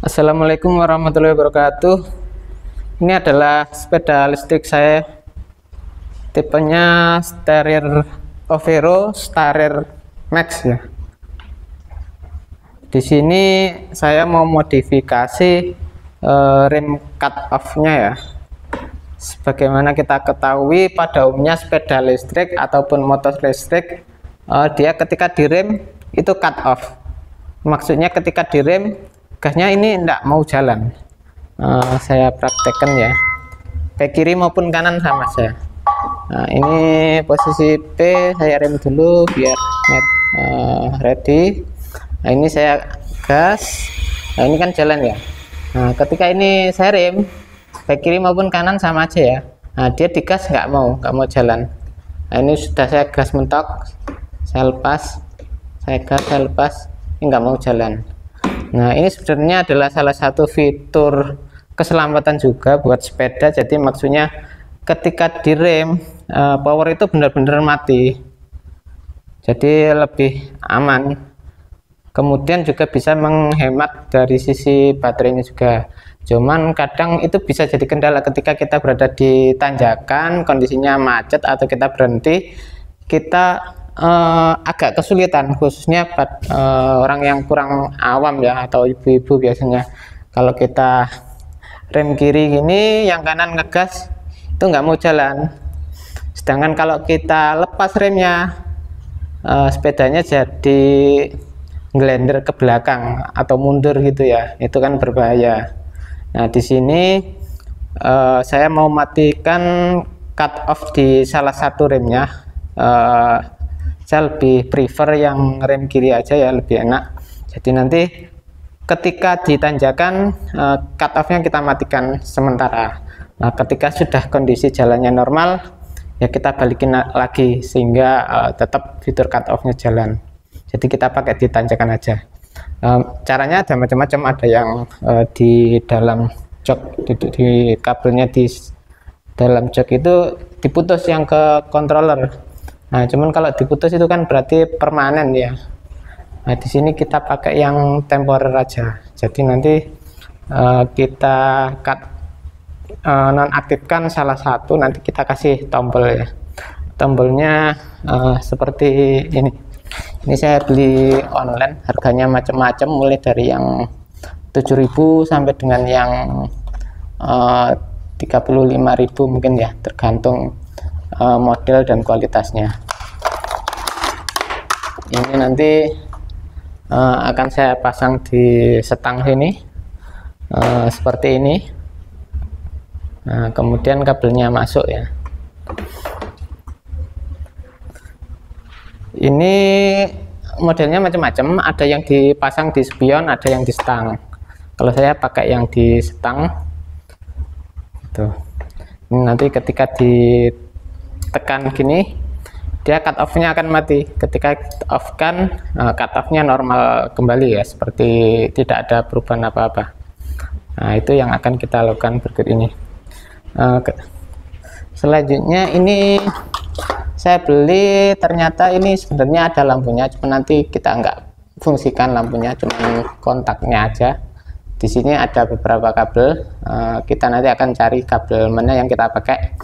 Assalamualaikum warahmatullahi wabarakatuh. Ini adalah sepeda listrik saya, tipenya Starir Overo Starir Max ya. Di sini saya mau modifikasi rem cut off-nya ya. Sebagaimana kita ketahui, pada umumnya sepeda listrik ataupun motor listrik, dia ketika direm itu cut off. Maksudnya ketika direm gasnya ini tidak mau jalan. Saya praktekkan ya, ke kiri maupun kanan sama saya. Nah, ini posisi P, saya rem dulu biar ready. Nah, ini saya gas. Nah, ini kan jalan ya. Nah, ketika ini saya rem baik kiri maupun kanan sama aja ya. Nah, dia digas nggak mau jalan. Nah, ini sudah saya gas mentok, saya lepas, saya gas, saya lepas, ini nggak mau jalan. Nah, ini sebenarnya adalah salah satu fitur keselamatan juga buat sepeda. Jadi maksudnya ketika direm power itu benar-benar mati, jadi lebih aman. Kemudian juga bisa menghemat dari sisi baterainya juga. Cuman kadang itu bisa jadi kendala ketika kita berada di tanjakan, kondisinya macet atau kita berhenti, kita agak kesulitan, khususnya orang yang kurang awam ya, atau ibu-ibu biasanya. Kalau kita rem kiri gini, yang kanan ngegas, itu nggak mau jalan. Sedangkan kalau kita lepas remnya, sepedanya jadi ngelender ke belakang atau mundur gitu ya, itu kan berbahaya. Nah, di sini saya mau matikan cut off di salah satu remnya. Saya lebih prefer yang rem kiri aja ya, lebih enak. Jadi nanti ketika di tanjakan cut off-nya kita matikan sementara. Nah, ketika sudah kondisi jalannya normal ya kita balikin lagi sehingga tetap fitur cut off-nya jalan. Jadi kita pakai di tanjakan aja. Caranya ada macam-macam, ada yang di dalam jok, di kabelnya di dalam jok itu diputus yang ke controller. Nah, cuman kalau diputus itu kan berarti permanen ya. Nah, di sini kita pakai yang temporer aja. Jadi nanti kita nonaktifkan salah satu, nanti kita kasih tombol ya. Tombolnya seperti ini. Ini saya beli online, harganya macam-macam, mulai dari yang 7.000 sampai dengan yang 35.000 mungkin ya, tergantung model dan kualitasnya. Ini nanti akan saya pasang di setang sini seperti ini. Nah, kemudian kabelnya masuk ya. Ini modelnya macam-macam, ada yang dipasang di spion, ada yang di stang. Kalau saya pakai yang di stang. Tuh. Ini nanti ketika ditekan gini, dia cut off-nya akan mati. Ketika off kan, cut off-nya normal kembali ya, seperti tidak ada perubahan apa-apa. Nah, itu yang akan kita lakukan berikut ini. Selanjutnya ini saya beli, ternyata ini sebenarnya ada lampunya, cuma nanti kita nggak fungsikan lampunya, cuma kontaknya aja. Di sini ada beberapa kabel, kita nanti akan cari kabel mana yang kita pakai,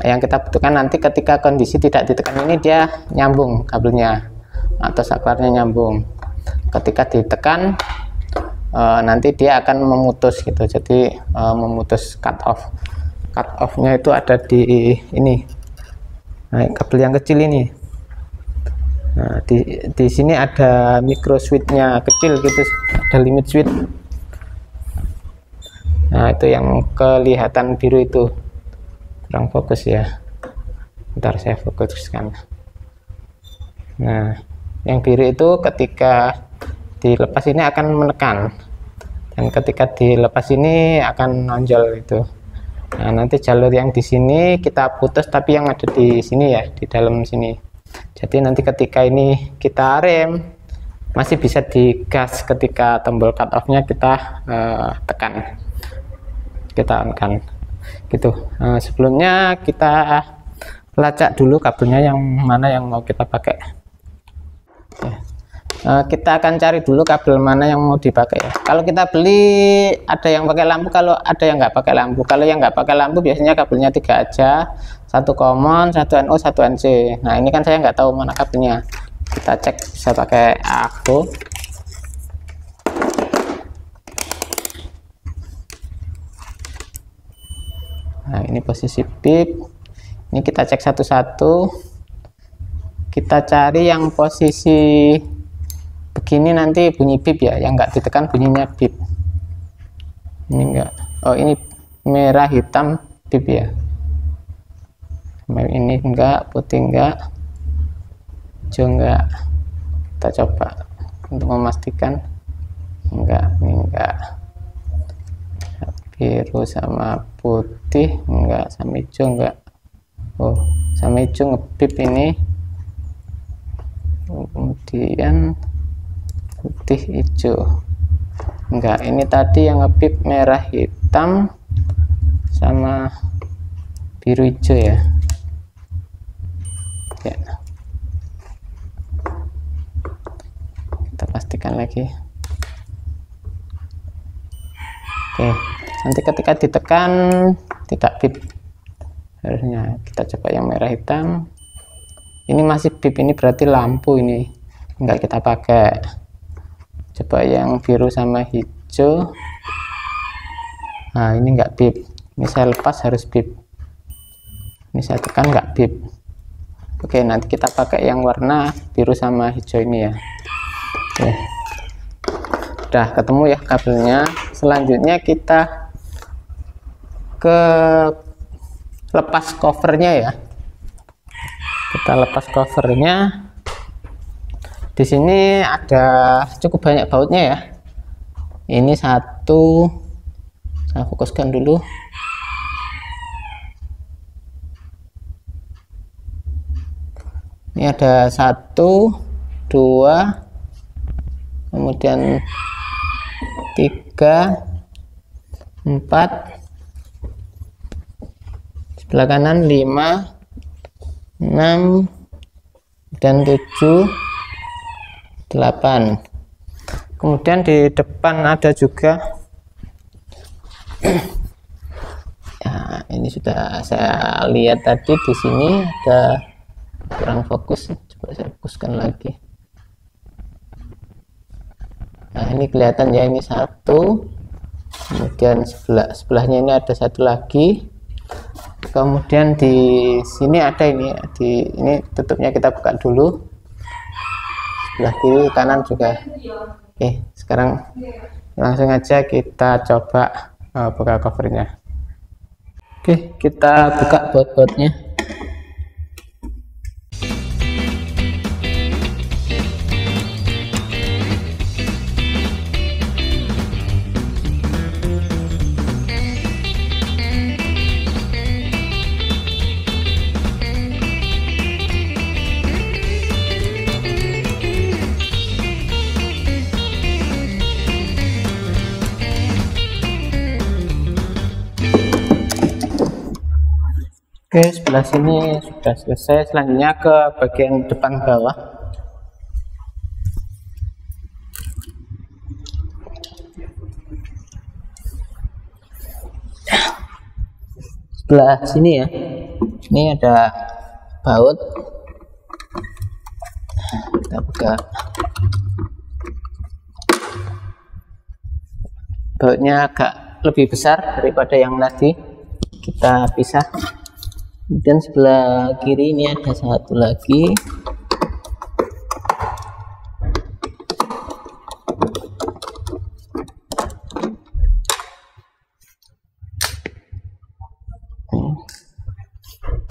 yang kita butuhkan nanti ketika kondisi tidak ditekan ini dia nyambung kabelnya atau saklarnya nyambung. Ketika ditekan nanti dia akan memutus gitu, jadi memutus cut off-nya itu ada di ini. Nah, kabel yang kecil ini. Nah, di sini ada micro switch-nya kecil gitu, ada limit switch. Nah, itu yang kelihatan biru itu, kurang fokus ya. Bentar saya fokuskan. Nah, yang biru itu ketika dilepas ini akan menekan, dan ketika dilepas ini akan nonjol itu. Nah, nanti jalur yang di sini kita putus, tapi yang ada di sini ya, di dalam sini. Jadi nanti ketika ini kita rem masih bisa digas, ketika tombol cut off-nya kita tekan, kita on-kan gitu. Sebelumnya kita lacak dulu kabelnya yang mana yang mau kita pakai. kita akan cari dulu kabel mana yang mau dipakai ya. Kalau kita beli ada yang pakai lampu, kalau ada yang nggak pakai lampu. Kalau yang nggak pakai lampu biasanya kabelnya 3 aja, satu common, satu NO, satu NC. Nah ini kan saya nggak tahu mana kabelnya, kita cek bisa pakai aku. Nah ini posisi pip, ini kita cek satu-satu, kita cari yang posisi begini nanti bunyi bip ya, yang enggak ditekan bunyinya bip. Ini enggak, oh ini merah hitam bip ya. Ini enggak, putih enggak, hijau enggak. Kita coba untuk memastikan. Enggak, ini enggak. Biru sama putih enggak, sama hijau enggak. Oh sama hijau ngebip ini, kemudian putih hijau enggak. Ini tadi yang ngebip merah hitam sama biru hijau ya. Ya kita pastikan lagi. Oke, nanti ketika ditekan tidak bip harusnya. Kita coba yang merah hitam, ini masih bip, ini berarti lampu, ini enggak kita pakai. Coba yang biru sama hijau, nah ini enggak bip, ini saya lepas harus bip, ini saya tekan enggak bip. Oke, nanti kita pakai yang warna biru sama hijau ini ya. Oke, udah ketemu ya kabelnya. Selanjutnya kita ke lepas covernya ya. Kita lepas covernya. Di sini ada cukup banyak bautnya ya. Ini satu, saya fokuskan dulu. Ini ada 1, 2, kemudian 3, 4, sebelah kanan 5, 6, dan 7, 8. Kemudian di depan ada juga. Ya, ini sudah saya lihat tadi, di sini ada kurang fokus, coba saya fokuskan lagi. Nah ini kelihatan ya, ini satu, kemudian sebelahnya ini ada satu lagi, kemudian di sini ada ini, ini tutupnya kita buka dulu, sebelah kiri kanan juga. Oke, sekarang langsung aja kita coba buka covernya. Oke, kita buka baut-bautnya. Oke, sebelah sini sudah selesai. Selanjutnya ke bagian depan bawah. Sebelah sini ya, ini ada baut. Kita buka. Bautnya agak lebih besar daripada yang tadi. Kita pisah. Kemudian sebelah kiri ini ada satu lagi.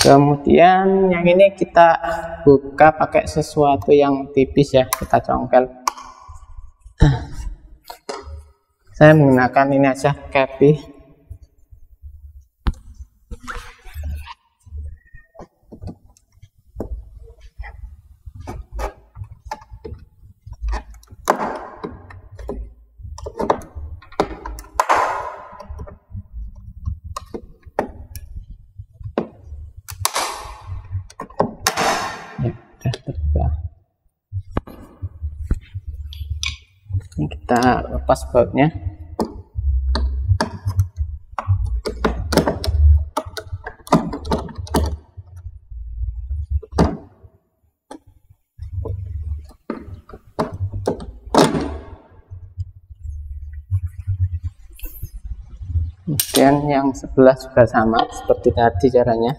Kemudian yang ini kita buka pakai sesuatu yang tipis ya, kita congkel. Saya menggunakan ini aja, kepi. kita lepas bautnya. Kemudian yang sebelah juga sama seperti tadi caranya.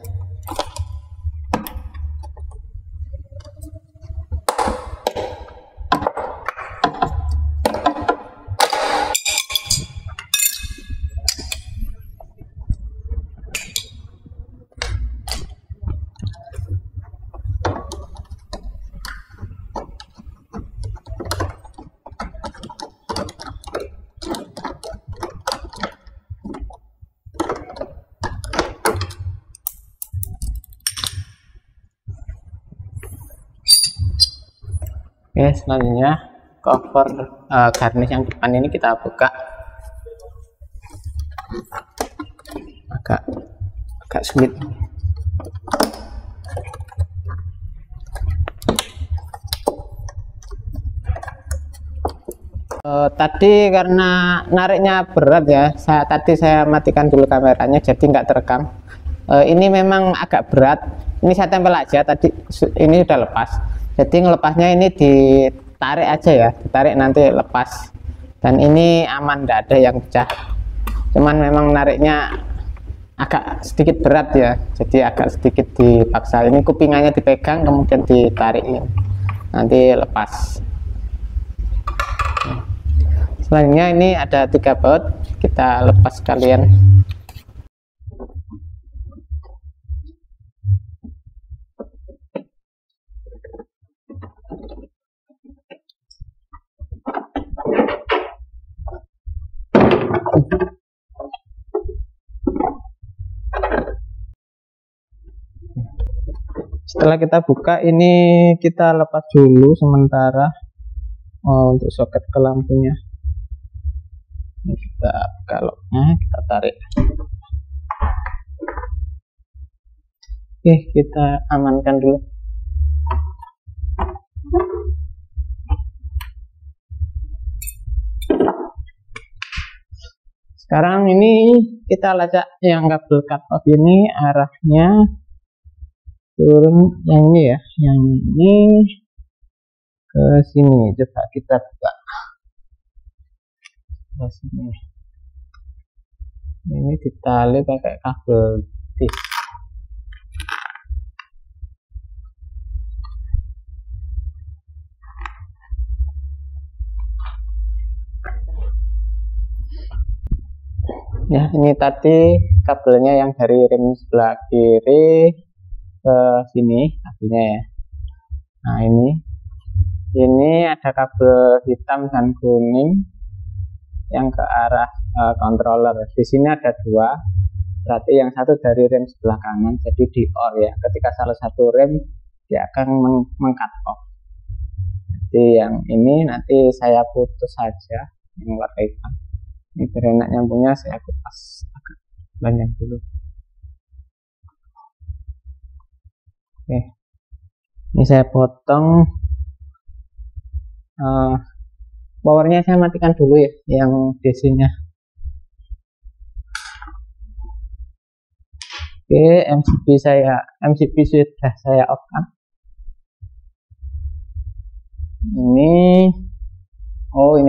Oke, selanjutnya cover garnish yang depan ini kita buka agak sulit. Tadi karena nariknya berat ya, tadi saya matikan dulu kameranya jadi nggak terekam. Ini memang agak berat, ini saya tempel aja, tadi ini udah lepas. Jadi ngelepasnya ini ditarik aja ya, ditarik nanti lepas. Dan ini aman, tidak ada yang pecah. Cuman memang nariknya agak sedikit berat ya, jadi agak sedikit dipaksa. Ini kupingannya dipegang kemudian ditarik, nanti lepas. Selanjutnya ini ada 3 baut, kita lepas sekalian. Setelah kita buka ini kita lepas dulu sementara untuk soket ke lampunya. Ini kita buka locknya, kita tarik. Oke, kita amankan dulu. Sekarang ini kita lacak yang kabel cut off ini arahnya turun yang ini ya, yang ini ke sini. Coba kita buka ke sini. Ini ditali pakai kabel tis. Ya, ini tadi kabelnya yang dari rem sebelah kiri ke sini kabelnya ya. Nah, ini ada kabel hitam dan kuning yang ke arah controller. Di sini ada 2, berarti yang satu dari rem sebelah kanan, jadi di OR ya. Ketika salah satu rem dia akan meng-cut off. Jadi yang ini nanti saya putus saja yang warna hitam. Ini biar enak nyambungnya, saya kupas agak banyak dulu. Oke, ini saya potong. Powernya saya matikan dulu ya, yang DC nya. Oke, MCB sudah saya off kan. Ini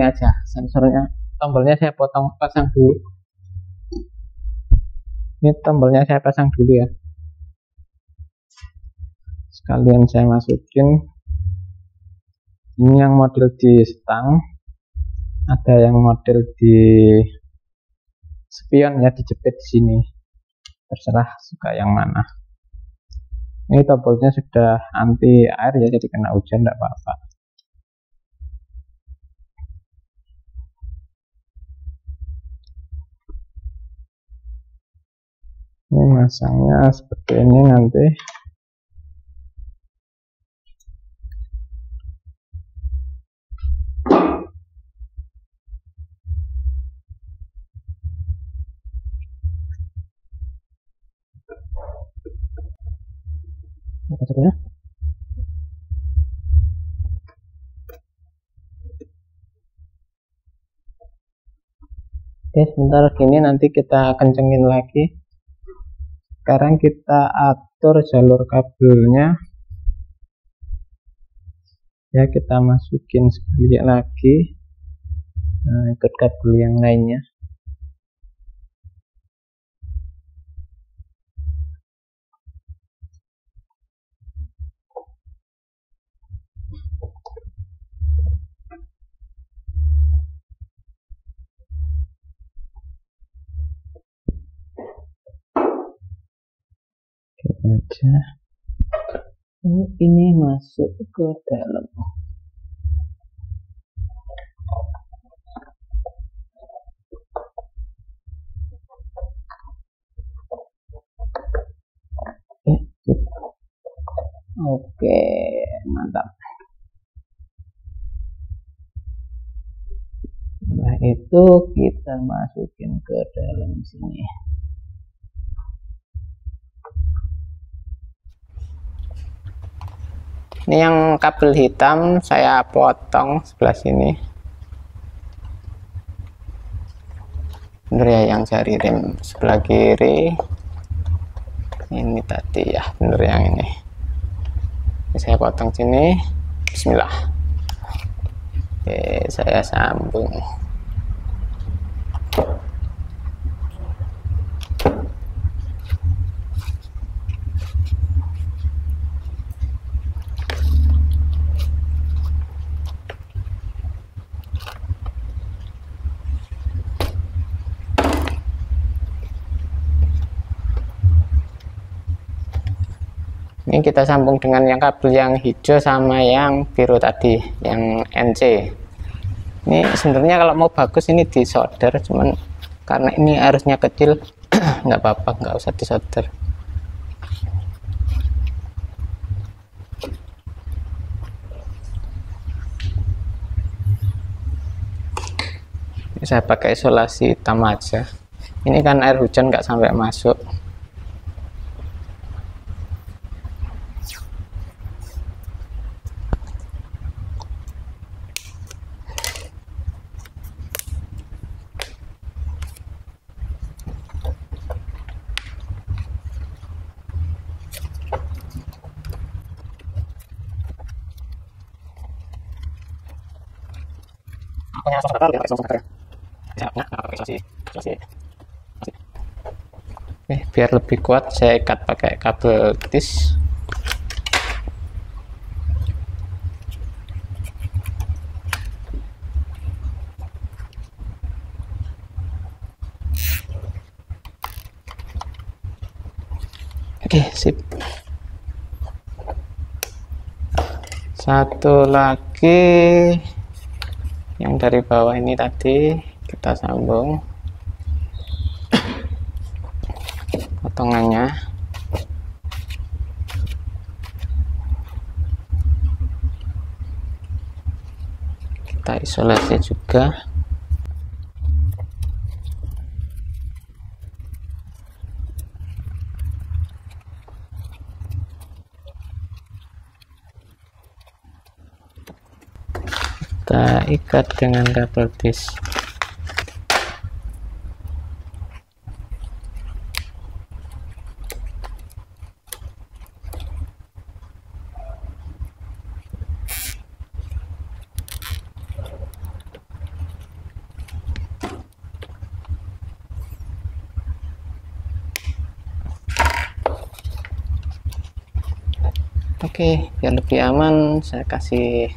aja sensornya, tombolnya saya pasang dulu. Ini tombolnya saya pasang dulu ya, sekalian saya masukin. Ini yang model di stang, ada yang model di spion ya, dijepit di sini. Terserah suka yang mana. Ini tombolnya sudah anti air ya, jadi kena hujan tidak apa-apa. Ini masangnya seperti ini nanti. Maksudnya Oke, sebentar gini nanti kita kencengin lagi. Sekarang kita atur jalur kabelnya ya, kita masukin sekali lagi. Nah, ikut kabel yang lainnya. Aja ini masuk ke dalam. Oke, mantap. Nah, itu kita masukin ke dalam sini. Ini yang kabel hitam saya potong sebelah sini. Bener ya, yang jari rem sebelah kiri. Ini tadi ya, bener yang ini. Saya potong sini. Bismillah. Oke, saya sambung. Ini kita sambung dengan yang kabel yang hijau sama yang biru tadi, yang NC. Ini sebenarnya kalau mau bagus ini disolder, cuman karena ini arusnya kecil nggak apa-apa, nggak usah disolder. Saya pakai isolasi hitam aja. Ini kan air hujan nggak sampai masuk. Biar lebih kuat saya ikat pakai kabel tis. Oke, sip. Satu lagi yang dari bawah ini tadi kita sambung potongannya. Kita isolasi juga. Kita ikat dengan kabel tis. Oke, biar lebih aman saya kasih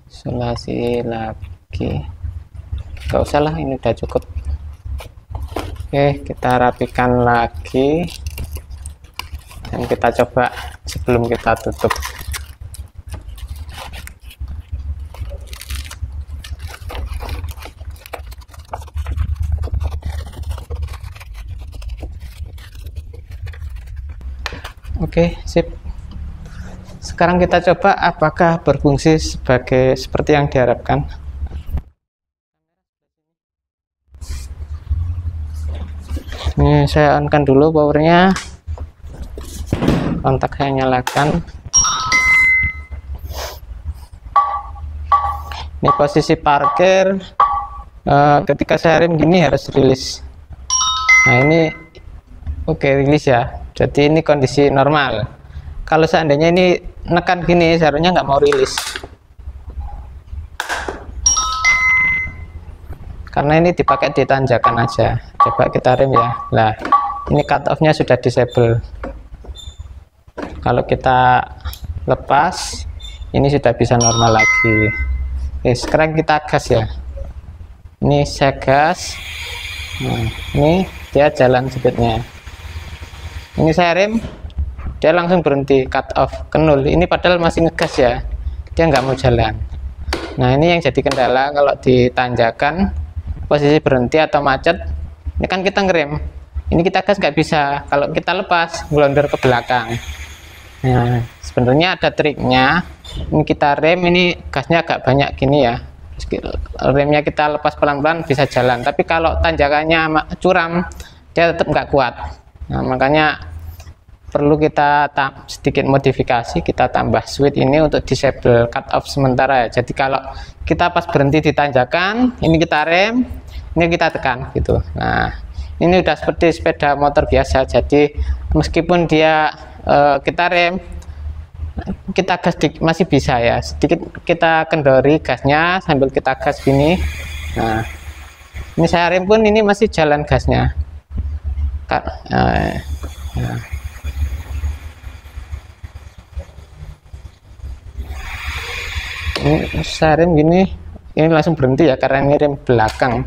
isolasi lagi. Gak usah lah, ini udah cukup. Oke, kita rapikan lagi dan kita coba sebelum kita tutup. Oke, sip. Sekarang kita coba apakah berfungsi seperti yang diharapkan. Ini saya on-kan dulu powernya, kontak saya nyalakan. Ini posisi parkir, Ketika saya rem gini harus rilis. Nah ini oke, rilis ya, jadi ini kondisi normal. Kalau seandainya ini nekan gini, seharusnya nggak mau rilis, karena ini dipakai di tanjakan aja. Coba kita rem ya. Nah ini cut off nya sudah disable. Kalau kita lepas, ini sudah bisa normal lagi. Oke, sekarang kita gas ya. Ini saya gas. Nah, ini dia jalan speednya. Ini saya rem, dia langsung berhenti, cut off ke nol. Ini padahal masih ngegas ya, dia nggak mau jalan. Nah ini yang jadi kendala kalau di tanjakan, posisi berhenti atau macet. Ini kan kita ngerem, ini kita gas nggak bisa. Kalau kita lepas, ngelondor ke belakang. Nah sebenarnya ada triknya. Ini kita rem, ini gasnya agak banyak gini ya, remnya kita lepas pelan-pelan bisa jalan. Tapi kalau tanjakannya curam, dia tetap nggak kuat. Nah makanya perlu kita sedikit modifikasi, kita tambah switch ini untuk disable cut off sementara ya. Jadi kalau kita pas berhenti di tanjakan, ini kita rem, ini kita tekan gitu. Nah ini udah seperti sepeda motor biasa. Jadi meskipun dia kita rem, kita gas masih bisa ya, sedikit kita kendori gasnya sambil kita gas gini. Nah ini saya rem pun ini masih jalan gasnya. Nah. Ini saya rem gini, ini langsung berhenti ya karena ini rem belakang.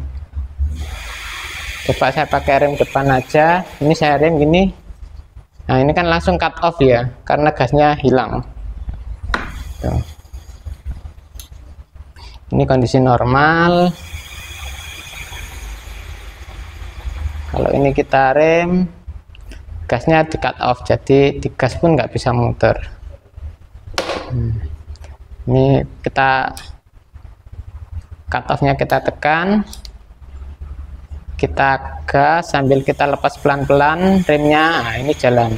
Coba saya pakai rem depan aja, ini saya rem gini. Nah ini kan langsung cut off ya, karena gasnya hilang. Tuh. Ini kondisi normal. Kalau ini kita rem, gasnya di cut off, jadi digas pun nggak bisa muter. Ini kita cut off-nya kita tekan, kita gas sambil kita lepas pelan-pelan remnya. Nah, ini jalan.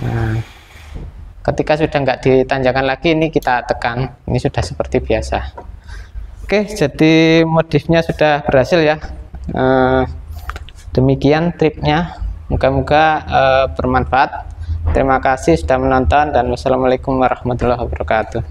Nah, ketika sudah nggak ditanjakan lagi, ini kita tekan, ini sudah seperti biasa. Oke, jadi modifnya sudah berhasil ya. Demikian triknya, moga-moga bermanfaat. Terima kasih sudah menonton dan wassalamualaikum warahmatullahi wabarakatuh.